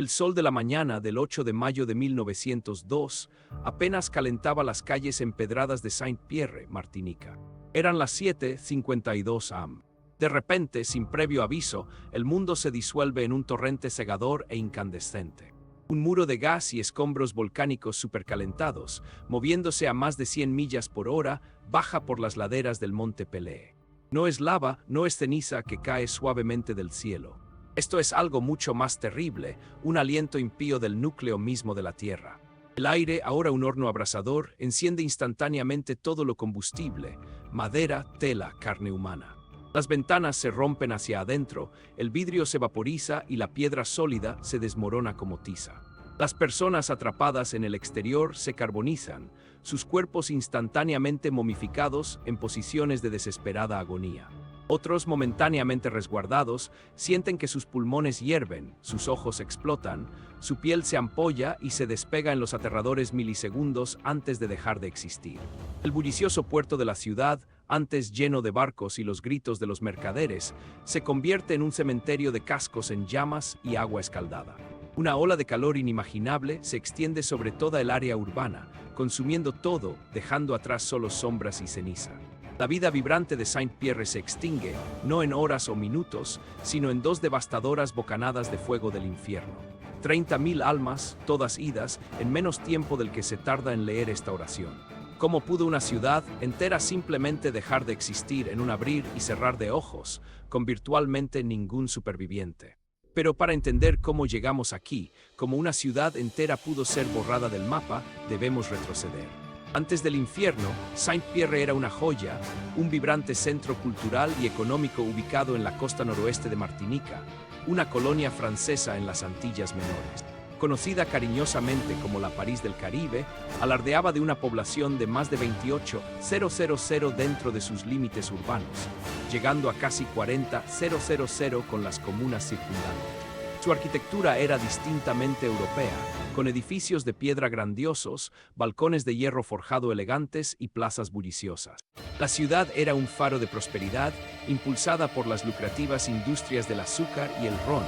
El sol de la mañana del 8 de mayo de 1902 apenas calentaba las calles empedradas de Saint-Pierre, Martinica. Eran las 7:52 am. De repente, sin previo aviso, el mundo se disuelve en un torrente cegador e incandescente. Un muro de gas y escombros volcánicos supercalentados, moviéndose a más de 100 millas por hora, baja por las laderas del monte Pelée. No es lava, no es ceniza que cae suavemente del cielo. Esto es algo mucho más terrible, un aliento impío del núcleo mismo de la Tierra. El aire, ahora un horno abrasador, enciende instantáneamente todo lo combustible: madera, tela, carne humana. Las ventanas se rompen hacia adentro, el vidrio se vaporiza y la piedra sólida se desmorona como tiza. Las personas atrapadas en el exterior se carbonizan, sus cuerpos instantáneamente momificados en posiciones de desesperada agonía. Otros, momentáneamente resguardados, sienten que sus pulmones hierven, sus ojos explotan, su piel se ampolla y se despega en los aterradores milisegundos antes de dejar de existir. El bullicioso puerto de la ciudad, antes lleno de barcos y los gritos de los mercaderes, se convierte en un cementerio de cascos en llamas y agua escaldada. Una ola de calor inimaginable se extiende sobre toda el área urbana, consumiendo todo, dejando atrás solo sombras y ceniza. La vida vibrante de Saint-Pierre se extingue, no en horas o minutos, sino en 2 devastadoras bocanadas de fuego del infierno. 30.000 almas, todas idas, en menos tiempo del que se tarda en leer esta oración. ¿Cómo pudo una ciudad entera simplemente dejar de existir en un abrir y cerrar de ojos, con virtualmente ningún superviviente? Pero para entender cómo llegamos aquí, cómo una ciudad entera pudo ser borrada del mapa, debemos retroceder. Antes del infierno, Saint-Pierre era una joya, un vibrante centro cultural y económico ubicado en la costa noroeste de Martinica, una colonia francesa en las Antillas Menores. Conocida cariñosamente como la París del Caribe, alardeaba de una población de más de 28,000 dentro de sus límites urbanos, llegando a casi 40,000 con las comunas circundantes. Su arquitectura era distintamente europea, con edificios de piedra grandiosos, balcones de hierro forjado elegantes y plazas bulliciosas. La ciudad era un faro de prosperidad, impulsada por las lucrativas industrias del azúcar y el ron,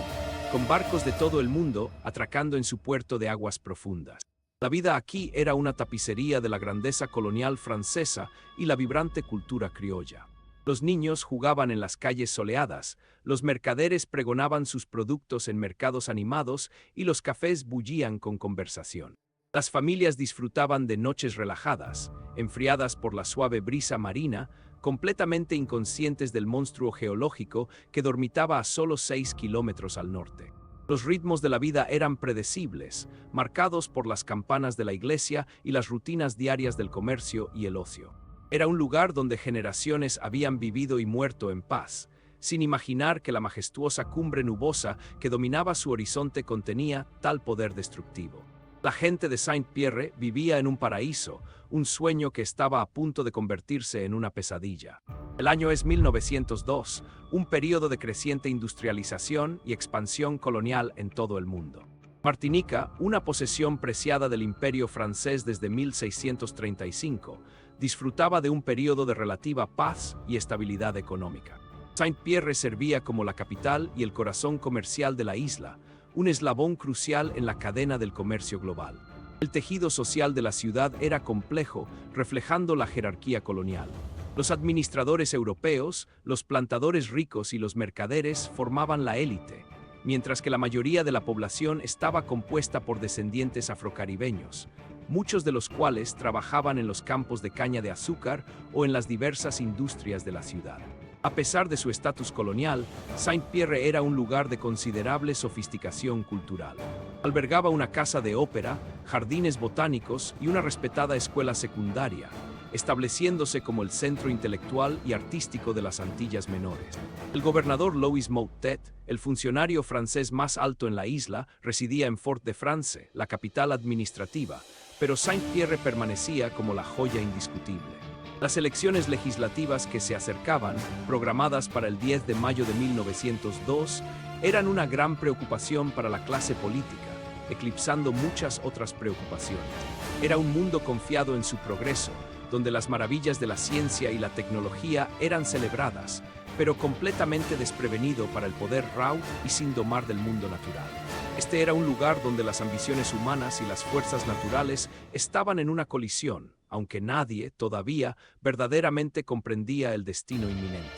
con barcos de todo el mundo atracando en su puerto de aguas profundas. La vida aquí era una tapicería de la grandeza colonial francesa y la vibrante cultura criolla. Los niños jugaban en las calles soleadas, los mercaderes pregonaban sus productos en mercados animados y los cafés bullían con conversación. Las familias disfrutaban de noches relajadas, enfriadas por la suave brisa marina, completamente inconscientes del monstruo geológico que dormitaba a solo 6 kilómetros al norte. Los ritmos de la vida eran predecibles, marcados por las campanas de la iglesia y las rutinas diarias del comercio y el ocio. Era un lugar donde generaciones habían vivido y muerto en paz, sin imaginar que la majestuosa cumbre nubosa que dominaba su horizonte contenía tal poder destructivo. La gente de Saint-Pierre vivía en un paraíso, un sueño que estaba a punto de convertirse en una pesadilla. El año es 1902, un período de creciente industrialización y expansión colonial en todo el mundo. Martinica, una posesión preciada del Imperio francés desde 1635, disfrutaba de un período de relativa paz y estabilidad económica. Saint-Pierre servía como la capital y el corazón comercial de la isla, un eslabón crucial en la cadena del comercio global. El tejido social de la ciudad era complejo, reflejando la jerarquía colonial. Los administradores europeos, los plantadores ricos y los mercaderes formaban la élite, mientras que la mayoría de la población estaba compuesta por descendientes afrocaribeños, muchos de los cuales trabajaban en los campos de caña de azúcar o en las diversas industrias de la ciudad. A pesar de su estatus colonial, Saint-Pierre era un lugar de considerable sofisticación cultural. Albergaba una casa de ópera, jardines botánicos y una respetada escuela secundaria, estableciéndose como el centro intelectual y artístico de las Antillas Menores. El gobernador Louis Moutet, el funcionario francés más alto en la isla, residía en Fort-de-France, la capital administrativa, pero Saint-Pierre permanecía como la joya indiscutible. Las elecciones legislativas que se acercaban, programadas para el 10 de mayo de 1902, eran una gran preocupación para la clase política, eclipsando muchas otras preocupaciones. Era un mundo confiado en su progreso, donde las maravillas de la ciencia y la tecnología eran celebradas, pero completamente desprevenido para el poder raúd y sin domar del mundo natural. Este era un lugar donde las ambiciones humanas y las fuerzas naturales estaban en una colisión, aunque nadie, todavía, verdaderamente comprendía el destino inminente.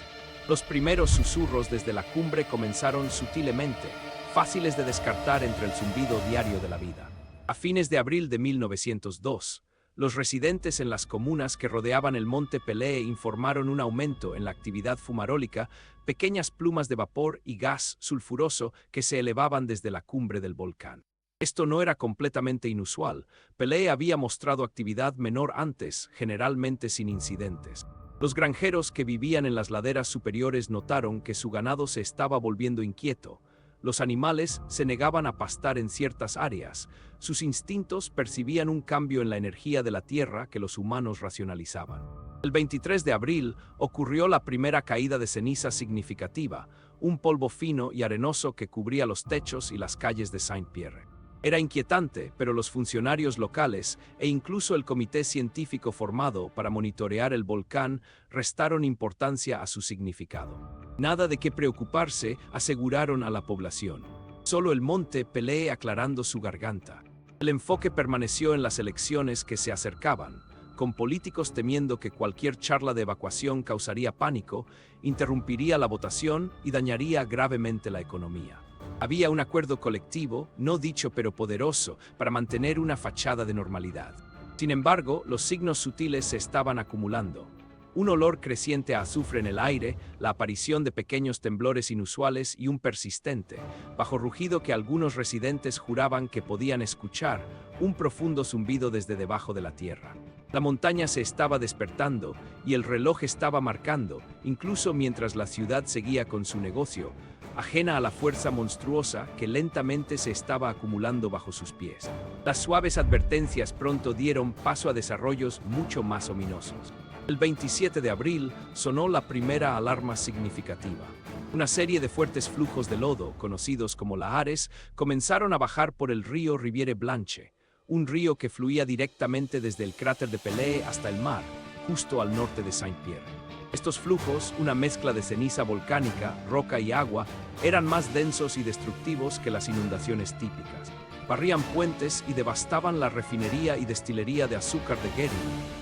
Los primeros susurros desde la cumbre comenzaron sutilmente, fáciles de descartar entre el zumbido diario de la vida. A fines de abril de 1902, los residentes en las comunas que rodeaban el monte Pelée informaron un aumento en la actividad fumarólica, pequeñas plumas de vapor y gas sulfuroso que se elevaban desde la cumbre del volcán. Esto no era completamente inusual. Pelée había mostrado actividad menor antes, generalmente sin incidentes. Los granjeros que vivían en las laderas superiores notaron que su ganado se estaba volviendo inquieto. Los animales se negaban a pastar en ciertas áreas. Sus instintos percibían un cambio en la energía de la tierra que los humanos racionalizaban. El 23 de abril ocurrió la primera caída de ceniza significativa, un polvo fino y arenoso que cubría los techos y las calles de Saint-Pierre. Era inquietante, pero los funcionarios locales e incluso el comité científico formado para monitorear el volcán restaron importancia a su significado. Nada de qué preocuparse, aseguraron a la población. Solo el monte Pelée aclarando su garganta. El enfoque permaneció en las elecciones que se acercaban, con políticos temiendo que cualquier charla de evacuación causaría pánico, interrumpiría la votación y dañaría gravemente la economía. Había un acuerdo colectivo, no dicho pero poderoso, para mantener una fachada de normalidad. Sin embargo, los signos sutiles se estaban acumulando. Un olor creciente a azufre en el aire, la aparición de pequeños temblores inusuales y un persistente, bajo rugido que algunos residentes juraban que podían escuchar, un profundo zumbido desde debajo de la tierra. La montaña se estaba despertando y el reloj estaba marcando, incluso mientras la ciudad seguía con su negocio, ajena a la fuerza monstruosa que lentamente se estaba acumulando bajo sus pies. Las suaves advertencias pronto dieron paso a desarrollos mucho más ominosos. El 27 de abril sonó la primera alarma significativa. Una serie de fuertes flujos de lodo, conocidos como lahares, comenzaron a bajar por el río Riviere Blanche, un río que fluía directamente desde el cráter de Pelée hasta el mar, justo al norte de Saint-Pierre. Estos flujos, una mezcla de ceniza volcánica, roca y agua, eran más densos y destructivos que las inundaciones típicas. Barrían puentes y devastaban la refinería y destilería de azúcar de Guéry,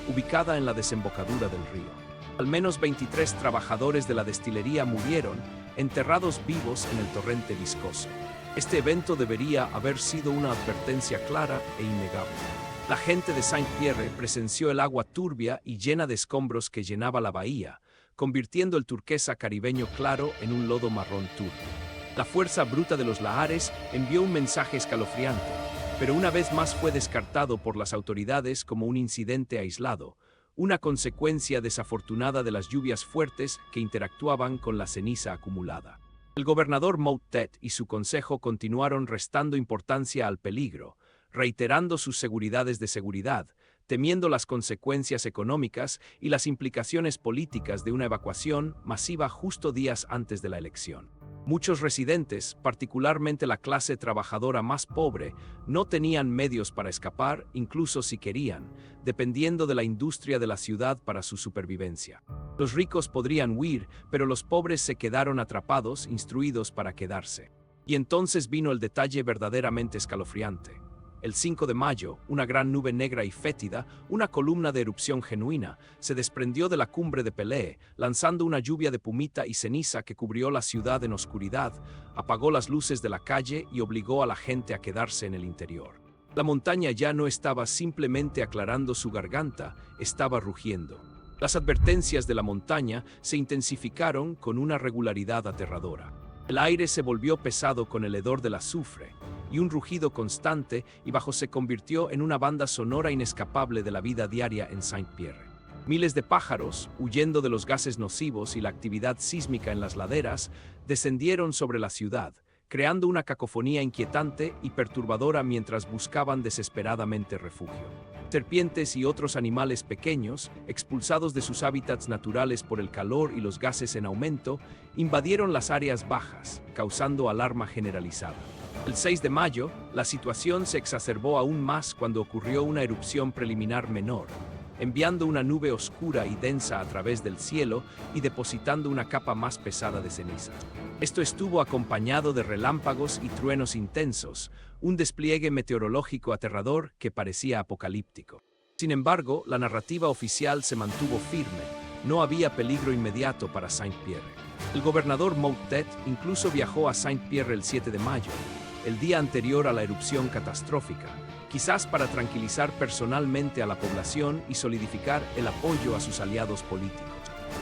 ubicada en la desembocadura del río. Al menos 23 trabajadores de la destilería murieron, enterrados vivos en el torrente viscoso. Este evento debería haber sido una advertencia clara e innegable. La gente de Saint-Pierre presenció el agua turbia y llena de escombros que llenaba la bahía, convirtiendo el turquesa caribeño claro en un lodo marrón turbio. La fuerza bruta de los lahares envió un mensaje escalofriante, pero una vez más fue descartado por las autoridades como un incidente aislado, una consecuencia desafortunada de las lluvias fuertes que interactuaban con la ceniza acumulada. El gobernador Moutet y su consejo continuaron restando importancia al peligro, reiterando sus seguridades de seguridad, temiendo las consecuencias económicas y las implicaciones políticas de una evacuación masiva justo días antes de la elección. Muchos residentes, particularmente la clase trabajadora más pobre, no tenían medios para escapar, incluso si querían, dependiendo de la industria de la ciudad para su supervivencia. Los ricos podrían huir, pero los pobres se quedaron atrapados, instruidos para quedarse. Y entonces vino el detalle verdaderamente escalofriante. El 5 de mayo, una gran nube negra y fétida, una columna de erupción genuina, se desprendió de la cumbre de Pelée, lanzando una lluvia de pumita y ceniza que cubrió la ciudad en oscuridad, apagó las luces de la calle y obligó a la gente a quedarse en el interior. La montaña ya no estaba simplemente aclarando su garganta, estaba rugiendo. Las advertencias de la montaña se intensificaron con una regularidad aterradora. El aire se volvió pesado con el hedor del azufre, y un rugido constante y bajo se convirtió en una banda sonora inescapable de la vida diaria en Saint-Pierre. Miles de pájaros, huyendo de los gases nocivos y la actividad sísmica en las laderas, descendieron sobre la ciudad, creando una cacofonía inquietante y perturbadora mientras buscaban desesperadamente refugio. Serpientes y otros animales pequeños, expulsados de sus hábitats naturales por el calor y los gases en aumento, invadieron las áreas bajas, causando alarma generalizada. El 6 de mayo, la situación se exacerbó aún más cuando ocurrió una erupción preliminar menor. enviando una nube oscura y densa a través del cielo y depositando una capa más pesada de cenizas. Esto estuvo acompañado de relámpagos y truenos intensos, un despliegue meteorológico aterrador que parecía apocalíptico. Sin embargo, la narrativa oficial se mantuvo firme. No había peligro inmediato para Saint-Pierre. El gobernador Moutet incluso viajó a Saint-Pierre el 7 de mayo, el día anterior a la erupción catastrófica, quizás para tranquilizar personalmente a la población y solidificar el apoyo a sus aliados políticos.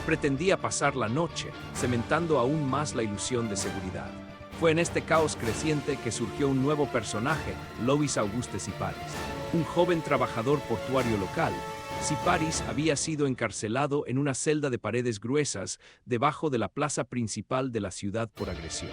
Pretendía pasar la noche, cementando aún más la ilusión de seguridad. Fue en este caos creciente que surgió un nuevo personaje, Louis Auguste Siparis, un joven trabajador portuario local. Siparis había sido encarcelado en una celda de paredes gruesas debajo de la plaza principal de la ciudad por agresión.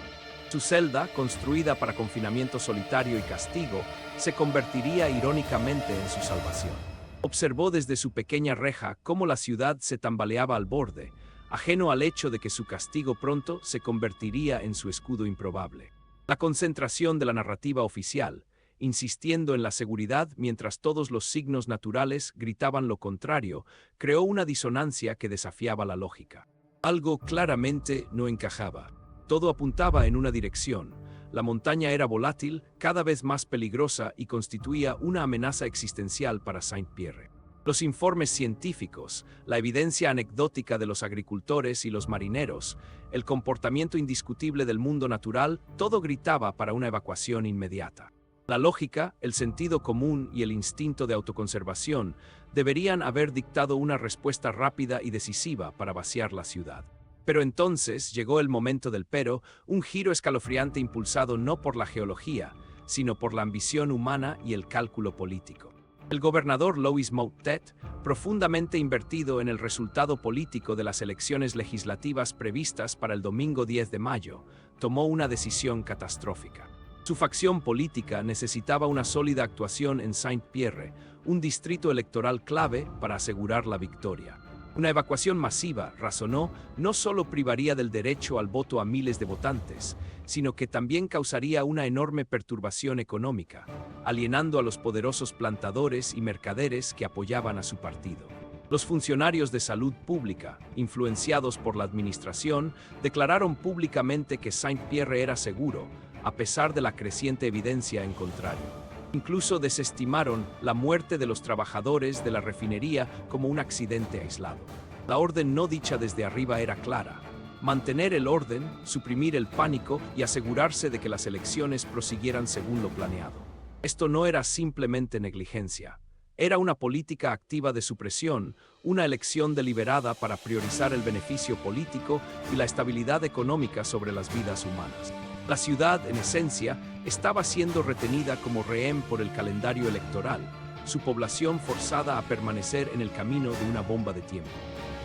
Su celda, construida para confinamiento solitario y castigo, se convertiría irónicamente en su salvación. Observó desde su pequeña reja cómo la ciudad se tambaleaba al borde, ajeno al hecho de que su castigo pronto se convertiría en su escudo improbable. La concentración de la narrativa oficial, insistiendo en la seguridad mientras todos los signos naturales gritaban lo contrario, creó una disonancia que desafiaba la lógica. Algo claramente no encajaba. Todo apuntaba en una dirección. La montaña era volátil, cada vez más peligrosa y constituía una amenaza existencial para Saint-Pierre. Los informes científicos, la evidencia anecdótica de los agricultores y los marineros, el comportamiento indiscutible del mundo natural, todo gritaba para una evacuación inmediata. La lógica, el sentido común y el instinto de autoconservación deberían haber dictado una respuesta rápida y decisiva para vaciar la ciudad. Pero entonces llegó el momento del pero, un giro escalofriante impulsado no por la geología, sino por la ambición humana y el cálculo político. El gobernador Louis Moutet, profundamente invertido en el resultado político de las elecciones legislativas previstas para el domingo 10 de mayo, tomó una decisión catastrófica. Su facción política necesitaba una sólida actuación en Saint-Pierre, un distrito electoral clave para asegurar la victoria. Una evacuación masiva, razonó, no solo privaría del derecho al voto a miles de votantes, sino que también causaría una enorme perturbación económica, alienando a los poderosos plantadores y mercaderes que apoyaban a su partido. Los funcionarios de salud pública, influenciados por la administración, declararon públicamente que Saint-Pierre era seguro, a pesar de la creciente evidencia en contrario. Incluso desestimaron la muerte de los trabajadores de la refinería como un accidente aislado. La orden no dicha desde arriba era clara: mantener el orden, suprimir el pánico y asegurarse de que las elecciones prosiguieran según lo planeado. Esto no era simplemente negligencia. Era una política activa de supresión, una elección deliberada para priorizar el beneficio político y la estabilidad económica sobre las vidas humanas. La ciudad, en esencia, estaba siendo retenida como rehén por el calendario electoral, su población forzada a permanecer en el camino de una bomba de tiempo.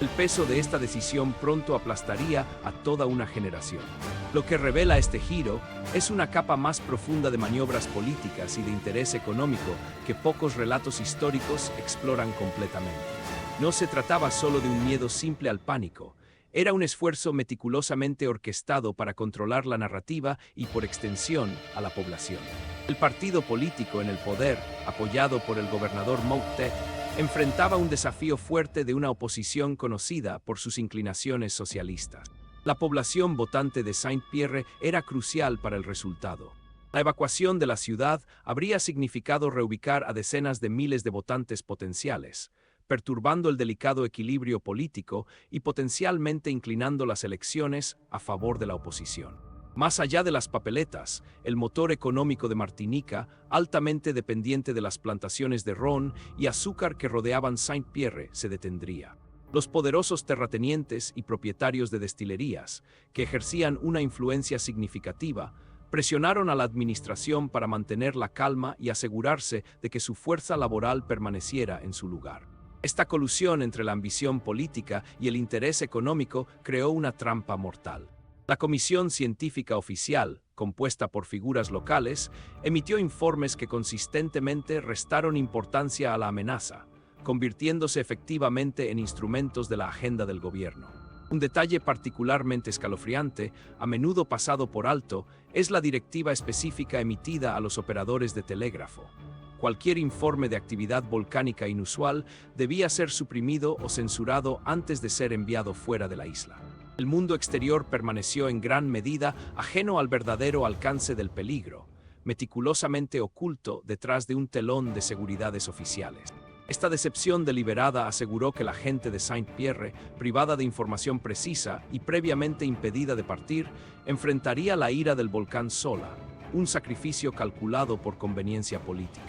El peso de esta decisión pronto aplastaría a toda una generación. Lo que revela este giro es una capa más profunda de maniobras políticas y de interés económico que pocos relatos históricos exploran completamente. No se trataba solo de un miedo simple al pánico. Era un esfuerzo meticulosamente orquestado para controlar la narrativa y, por extensión, a la población. El partido político en el poder, apoyado por el gobernador Moutet, enfrentaba un desafío fuerte de una oposición conocida por sus inclinaciones socialistas. La población votante de Saint-Pierre era crucial para el resultado. La evacuación de la ciudad habría significado reubicar a decenas de miles de votantes potenciales, perturbando el delicado equilibrio político y potencialmente inclinando las elecciones a favor de la oposición. Más allá de las papeletas, el motor económico de Martinica, altamente dependiente de las plantaciones de ron y azúcar que rodeaban Saint-Pierre, se detendría. Los poderosos terratenientes y propietarios de destilerías, que ejercían una influencia significativa, presionaron a la administración para mantener la calma y asegurarse de que su fuerza laboral permaneciera en su lugar. Esta colusión entre la ambición política y el interés económico creó una trampa mortal. La Comisión Científica Oficial, compuesta por figuras locales, emitió informes que consistentemente restaron importancia a la amenaza, convirtiéndose efectivamente en instrumentos de la agenda del gobierno. Un detalle particularmente escalofriante, a menudo pasado por alto, es la directiva específica emitida a los operadores de telégrafo. cualquier informe de actividad volcánica inusual debía ser suprimido o censurado antes de ser enviado fuera de la isla. El mundo exterior permaneció en gran medida ajeno al verdadero alcance del peligro, meticulosamente oculto detrás de un telón de seguridades oficiales. Esta decepción deliberada aseguró que la gente de Saint-Pierre, privada de información precisa y previamente impedida de partir, enfrentaría la ira del volcán sola, un sacrificio calculado por conveniencia política.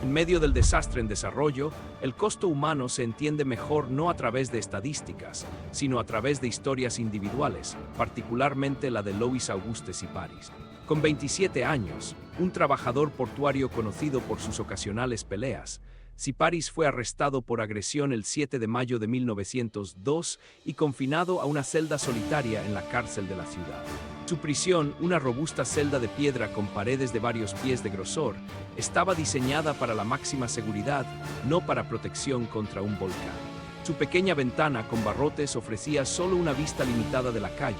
En medio del desastre en desarrollo, el costo humano se entiende mejor no a través de estadísticas, sino a través de historias individuales, particularmente la de Louis Auguste Siparis. Con 27 años, un trabajador portuario conocido por sus ocasionales peleas, Siparis fue arrestado por agresión el 7 de mayo de 1902 y confinado a una celda solitaria en la cárcel de la ciudad. Su prisión, una robusta celda de piedra con paredes de varios pies de grosor, estaba diseñada para la máxima seguridad, no para protección contra un volcán. Su pequeña ventana con barrotes ofrecía solo una vista limitada de la calle,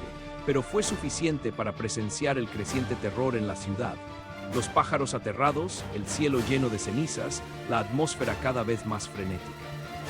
pero fue suficiente para presenciar el creciente terror en la ciudad. Los pájaros aterrados, el cielo lleno de cenizas, la atmósfera cada vez más frenética.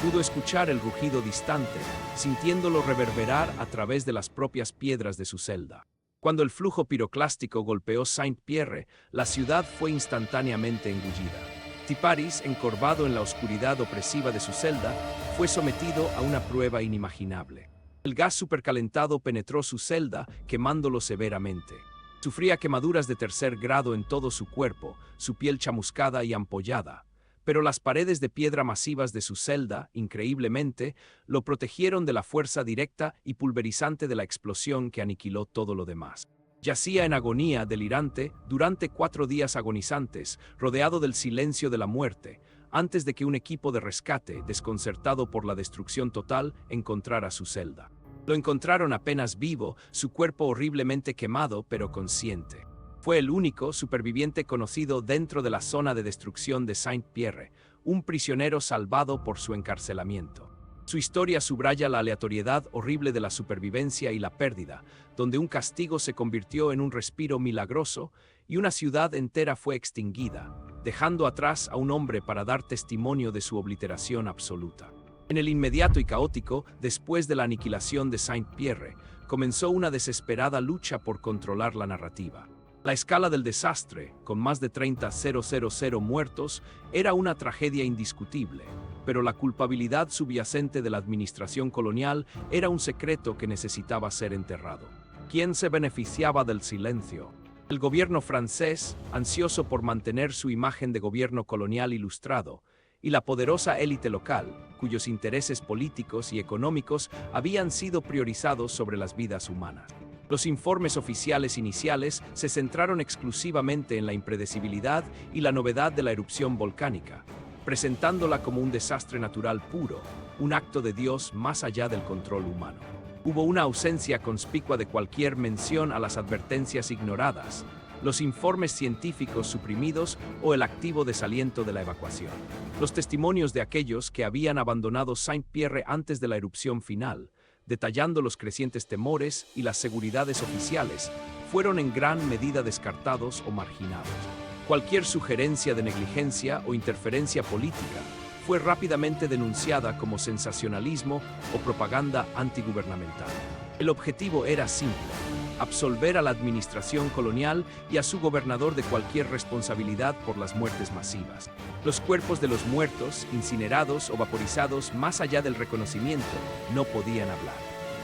Pudo escuchar el rugido distante, sintiéndolo reverberar a través de las propias piedras de su celda. Cuando el flujo piroclástico golpeó Saint-Pierre, la ciudad fue instantáneamente engullida. Siparis, encorvado en la oscuridad opresiva de su celda, fue sometido a una prueba inimaginable. El gas supercalentado penetró su celda, quemándolo severamente. Sufría quemaduras de tercer grado en todo su cuerpo, su piel chamuscada y ampollada, pero las paredes de piedra masivas de su celda, increíblemente, lo protegieron de la fuerza directa y pulverizante de la explosión que aniquiló todo lo demás. Yacía en agonía delirante durante 4 días agonizantes, rodeado del silencio de la muerte, antes de que un equipo de rescate, desconcertado por la destrucción total, encontrara su celda. Lo encontraron apenas vivo, su cuerpo horriblemente quemado, pero consciente. Fue el único superviviente conocido dentro de la zona de destrucción de Saint-Pierre, un prisionero salvado por su encarcelamiento. Su historia subraya la aleatoriedad horrible de la supervivencia y la pérdida, donde un castigo se convirtió en un respiro milagroso y una ciudad entera fue extinguida, dejando atrás a un hombre para dar testimonio de su obliteración absoluta. En el inmediato y caótico, después de la aniquilación de Saint-Pierre, comenzó una desesperada lucha por controlar la narrativa. La escala del desastre, con más de 30.000 muertos, era una tragedia indiscutible, pero la culpabilidad subyacente de la administración colonial era un secreto que necesitaba ser enterrado. ¿Quién se beneficiaba del silencio? El gobierno francés, ansioso por mantener su imagen de gobierno colonial ilustrado, y la poderosa élite local, cuyos intereses políticos y económicos habían sido priorizados sobre las vidas humanas. Los informes oficiales iniciales se centraron exclusivamente en la impredecibilidad y la novedad de la erupción volcánica, presentándola como un desastre natural puro, un acto de Dios más allá del control humano. Hubo una ausencia conspicua de cualquier mención a las advertencias ignoradas, los informes científicos suprimidos o el activo desaliento de la evacuación. Los testimonios de aquellos que habían abandonado Saint-Pierre antes de la erupción final, detallando los crecientes temores y las seguridades oficiales, fueron en gran medida descartados o marginados. Cualquier sugerencia de negligencia o interferencia política fue rápidamente denunciada como sensacionalismo o propaganda antigubernamental. El objetivo era simple: absolver a la administración colonial y a su gobernador de cualquier responsabilidad por las muertes masivas. Los cuerpos de los muertos, incinerados o vaporizados más allá del reconocimiento, no podían hablar.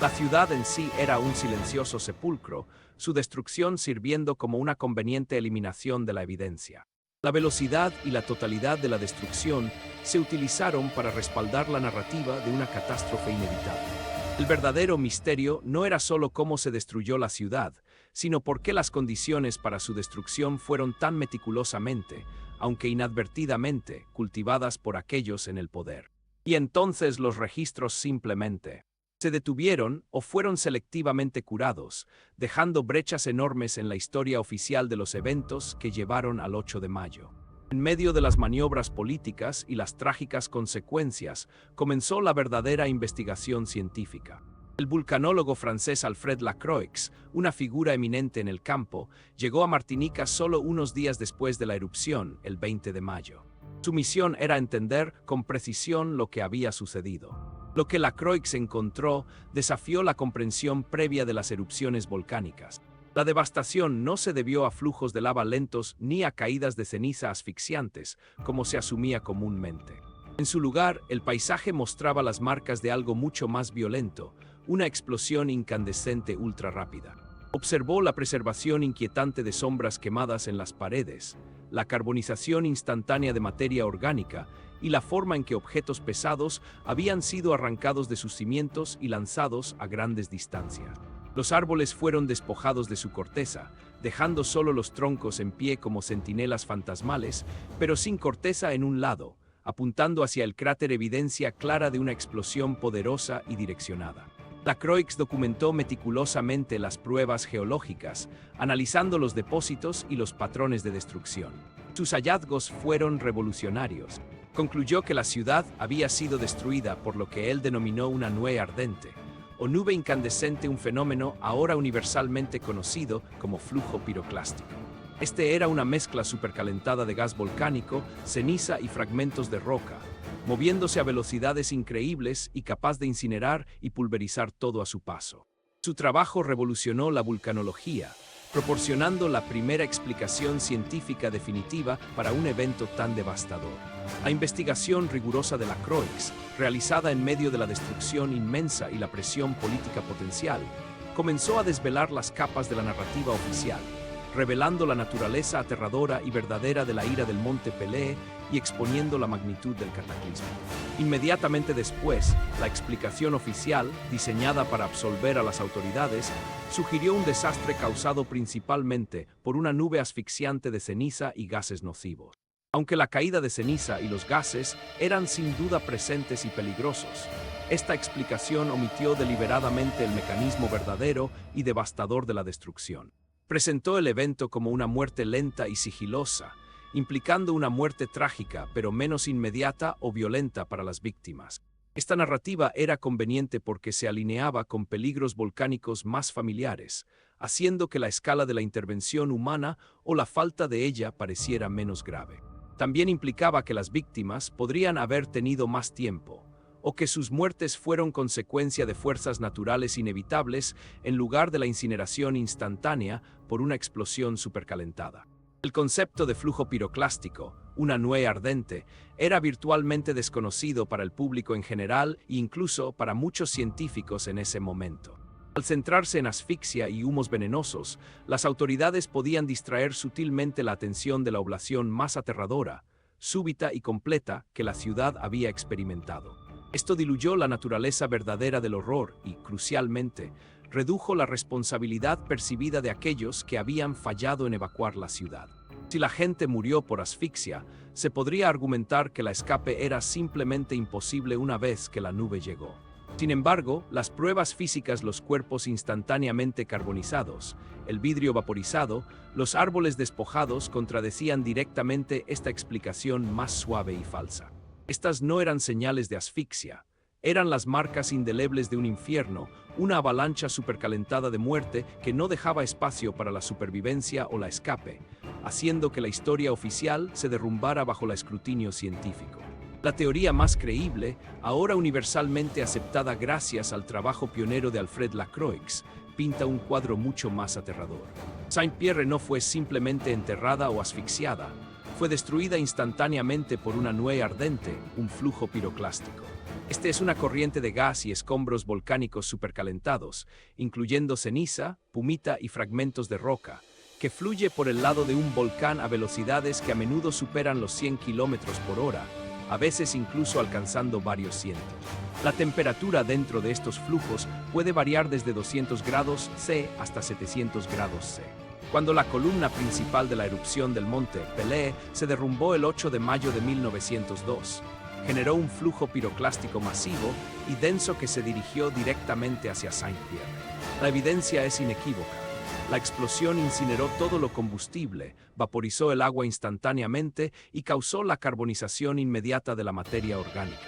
La ciudad en sí era un silencioso sepulcro, su destrucción sirviendo como una conveniente eliminación de la evidencia. La velocidad y la totalidad de la destrucción se utilizaron para respaldar la narrativa de una catástrofe inevitable. El verdadero misterio no era solo cómo se destruyó la ciudad, sino por qué las condiciones para su destrucción fueron tan meticulosamente, aunque inadvertidamente, cultivadas por aquellos en el poder. Y entonces los registros simplemente se detuvieron o fueron selectivamente curados, dejando brechas enormes en la historia oficial de los eventos que llevaron al 8 de mayo. En medio de las maniobras políticas y las trágicas consecuencias, comenzó la verdadera investigación científica. El vulcanólogo francés Alfred Lacroix, una figura eminente en el campo, llegó a Martinica solo unos días después de la erupción, el 20 de mayo. Su misión era entender con precisión lo que había sucedido. Lo que Lacroix encontró desafió la comprensión previa de las erupciones volcánicas. La devastación no se debió a flujos de lava lentos ni a caídas de ceniza asfixiantes, como se asumía comúnmente. En su lugar, el paisaje mostraba las marcas de algo mucho más violento, una explosión incandescente ultra rápida. Observó la preservación inquietante de sombras quemadas en las paredes, la carbonización instantánea de materia orgánica y la forma en que objetos pesados habían sido arrancados de sus cimientos y lanzados a grandes distancias. Los árboles fueron despojados de su corteza, dejando solo los troncos en pie como centinelas fantasmales, pero sin corteza en un lado, apuntando hacia el cráter evidencia clara de una explosión poderosa y direccionada. Lacroix documentó meticulosamente las pruebas geológicas, analizando los depósitos y los patrones de destrucción. Sus hallazgos fueron revolucionarios. Concluyó que la ciudad había sido destruida por lo que él denominó una nube ardente, o nube incandescente, un fenómeno ahora universalmente conocido como flujo piroclástico. Este era una mezcla supercalentada de gas volcánico, ceniza y fragmentos de roca, moviéndose a velocidades increíbles y capaz de incinerar y pulverizar todo a su paso. Su trabajo revolucionó la vulcanología, proporcionando la primera explicación científica definitiva para un evento tan devastador. La investigación rigurosa de Lacroix, realizada en medio de la destrucción inmensa y la presión política potencial, comenzó a desvelar las capas de la narrativa oficial, revelando la naturaleza aterradora y verdadera de la ira del monte Pelée y exponiendo la magnitud del cataclismo. Inmediatamente después, la explicación oficial, diseñada para absolver a las autoridades, sugirió un desastre causado principalmente por una nube asfixiante de ceniza y gases nocivos. Aunque la caída de ceniza y los gases eran sin duda presentes y peligrosos, esta explicación omitió deliberadamente el mecanismo verdadero y devastador de la destrucción. Presentó el evento como una muerte lenta y sigilosa, implicando una muerte trágica, pero menos inmediata o violenta para las víctimas. Esta narrativa era conveniente porque se alineaba con peligros volcánicos más familiares, haciendo que la escala de la intervención humana o la falta de ella pareciera menos grave. También implicaba que las víctimas podrían haber tenido más tiempo, o que sus muertes fueron consecuencia de fuerzas naturales inevitables en lugar de la incineración instantánea por una explosión supercalentada. El concepto de flujo piroclástico, una nube ardente, era virtualmente desconocido para el público en general e incluso para muchos científicos en ese momento. Al centrarse en asfixia y humos venenosos, las autoridades podían distraer sutilmente la atención de la oblación más aterradora, súbita y completa que la ciudad había experimentado. Esto diluyó la naturaleza verdadera del horror y, crucialmente, redujo la responsabilidad percibida de aquellos que habían fallado en evacuar la ciudad. Si la gente murió por asfixia, se podría argumentar que la escape era simplemente imposible una vez que la nube llegó. Sin embargo, las pruebas físicas, los cuerpos instantáneamente carbonizados, el vidrio vaporizado, los árboles despojados contradecían directamente esta explicación más suave y falsa. Estas no eran señales de asfixia, eran las marcas indelebles de un infierno, una avalancha supercalentada de muerte que no dejaba espacio para la supervivencia o la escape, haciendo que la historia oficial se derrumbara bajo el escrutinio científico. La teoría más creíble, ahora universalmente aceptada gracias al trabajo pionero de Alfred Lacroix, pinta un cuadro mucho más aterrador. Saint-Pierre no fue simplemente enterrada o asfixiada, fue destruida instantáneamente por una nube ardente, un flujo piroclástico. Este es una corriente de gas y escombros volcánicos supercalentados, incluyendo ceniza, pumita y fragmentos de roca, que fluye por el lado de un volcán a velocidades que a menudo superan los 100 kilómetros por hora, a veces incluso alcanzando varios cientos. La temperatura dentro de estos flujos puede variar desde 200 grados C hasta 700 grados C. Cuando la columna principal de la erupción del monte Pelée se derrumbó el 8 de mayo de 1902, generó un flujo piroclástico masivo y denso que se dirigió directamente hacia Saint-Pierre. La evidencia es inequívoca. La explosión incineró todo lo combustible, vaporizó el agua instantáneamente y causó la carbonización inmediata de la materia orgánica.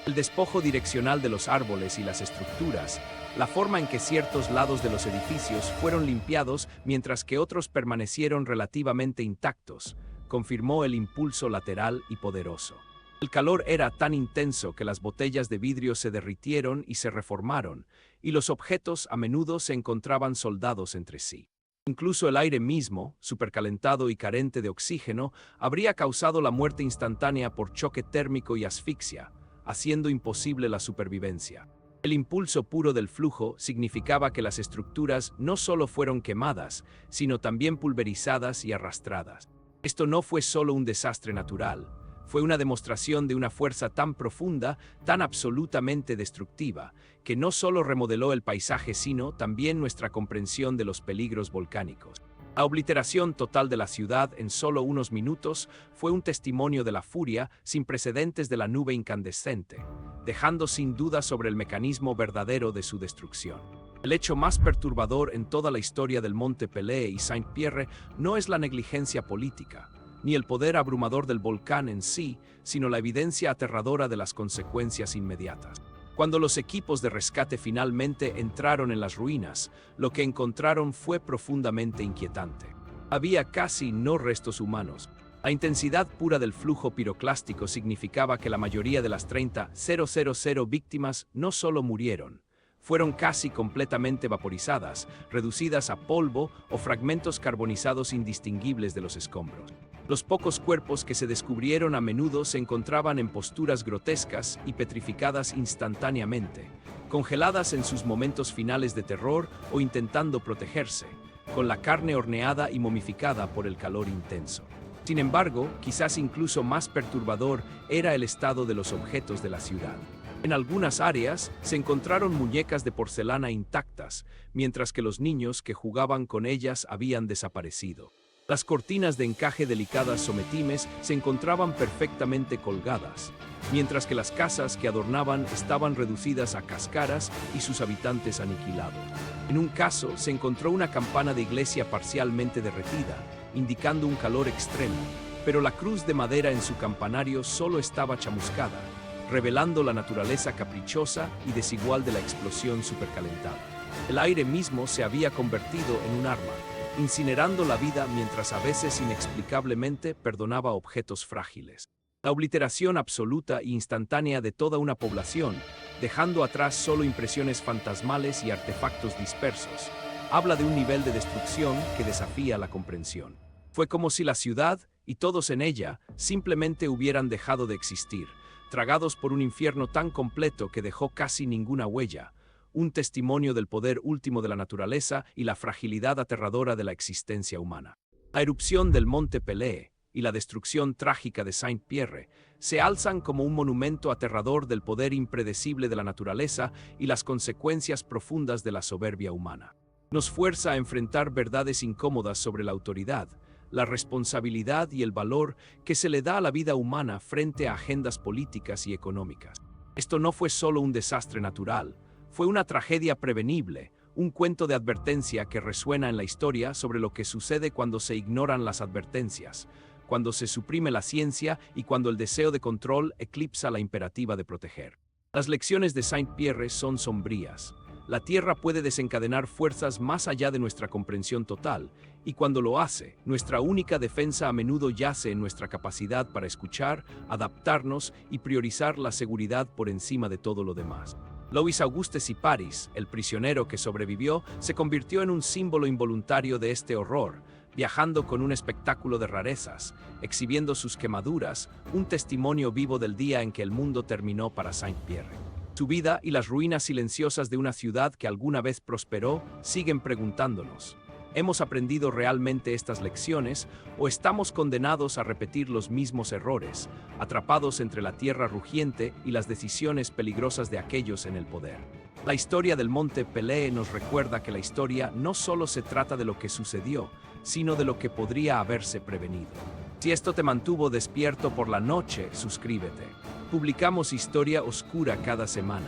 El despojo direccional de los árboles y las estructuras, la forma en que ciertos lados de los edificios fueron limpiados mientras que otros permanecieron relativamente intactos, confirmó el impulso lateral y poderoso. El calor era tan intenso que las botellas de vidrio se derritieron y se reformaron, y los objetos a menudo se encontraban soldados entre sí. Incluso el aire mismo, supercalentado y carente de oxígeno, habría causado la muerte instantánea por choque térmico y asfixia, haciendo imposible la supervivencia. El impulso puro del flujo significaba que las estructuras no solo fueron quemadas, sino también pulverizadas y arrastradas. Esto no fue solo un desastre natural, fue una demostración de una fuerza tan profunda, tan absolutamente destructiva, que no solo remodeló el paisaje sino también nuestra comprensión de los peligros volcánicos. La obliteración total de la ciudad en solo unos minutos fue un testimonio de la furia sin precedentes de la nube incandescente, dejando sin duda sobre el mecanismo verdadero de su destrucción. El hecho más perturbador en toda la historia del Monte Pelée y Saint-Pierre no es la negligencia política, ni el poder abrumador del volcán en sí, sino la evidencia aterradora de las consecuencias inmediatas. Cuando los equipos de rescate finalmente entraron en las ruinas, lo que encontraron fue profundamente inquietante. Había casi no restos humanos. La intensidad pura del flujo piroclástico significaba que la mayoría de las 30.000 víctimas no solo murieron, fueron casi completamente vaporizadas, reducidas a polvo o fragmentos carbonizados indistinguibles de los escombros. Los pocos cuerpos que se descubrieron a menudo se encontraban en posturas grotescas y petrificadas instantáneamente, congeladas en sus momentos finales de terror o intentando protegerse, con la carne horneada y momificada por el calor intenso. Sin embargo, quizás incluso más perturbador era el estado de los objetos de la ciudad. En algunas áreas se encontraron muñecas de porcelana intactas, mientras que los niños que jugaban con ellas habían desaparecido. Las cortinas de encaje delicadas sometimes se encontraban perfectamente colgadas, mientras que las casas que adornaban estaban reducidas a cáscaras y sus habitantes aniquilados. En un caso se encontró una campana de iglesia parcialmente derretida, indicando un calor extremo, pero la cruz de madera en su campanario solo estaba chamuscada, revelando la naturaleza caprichosa y desigual de la explosión supercalentada. El aire mismo se había convertido en un arma, incinerando la vida mientras a veces inexplicablemente perdonaba objetos frágiles. La obliteración absoluta e instantánea de toda una población, dejando atrás solo impresiones fantasmales y artefactos dispersos, habla de un nivel de destrucción que desafía la comprensión. Fue como si la ciudad, y todos en ella, simplemente hubieran dejado de existir, tragados por un infierno tan completo que dejó casi ninguna huella, un testimonio del poder último de la naturaleza y la fragilidad aterradora de la existencia humana. La erupción del Monte Pelée y la destrucción trágica de Saint-Pierre se alzan como un monumento aterrador del poder impredecible de la naturaleza y las consecuencias profundas de la soberbia humana. Nos fuerza a enfrentar verdades incómodas sobre la autoridad, la responsabilidad y el valor que se le da a la vida humana frente a agendas políticas y económicas. Esto no fue solo un desastre natural, fue una tragedia prevenible, un cuento de advertencia que resuena en la historia sobre lo que sucede cuando se ignoran las advertencias, cuando se suprime la ciencia y cuando el deseo de control eclipsa la imperativa de proteger. Las lecciones de Saint-Pierre son sombrías. La Tierra puede desencadenar fuerzas más allá de nuestra comprensión total, y cuando lo hace, nuestra única defensa a menudo yace en nuestra capacidad para escuchar, adaptarnos y priorizar la seguridad por encima de todo lo demás. Louis Auguste Siparis, el prisionero que sobrevivió, se convirtió en un símbolo involuntario de este horror, viajando con un espectáculo de rarezas, exhibiendo sus quemaduras, un testimonio vivo del día en que el mundo terminó para Saint-Pierre. Su vida y las ruinas silenciosas de una ciudad que alguna vez prosperó siguen preguntándonos: ¿hemos aprendido realmente estas lecciones o estamos condenados a repetir los mismos errores, atrapados entre la tierra rugiente y las decisiones peligrosas de aquellos en el poder? La historia del Monte Pelée nos recuerda que la historia no solo se trata de lo que sucedió, sino de lo que podría haberse prevenido. Si esto te mantuvo despierto por la noche, suscríbete. Publicamos historia oscura cada semana.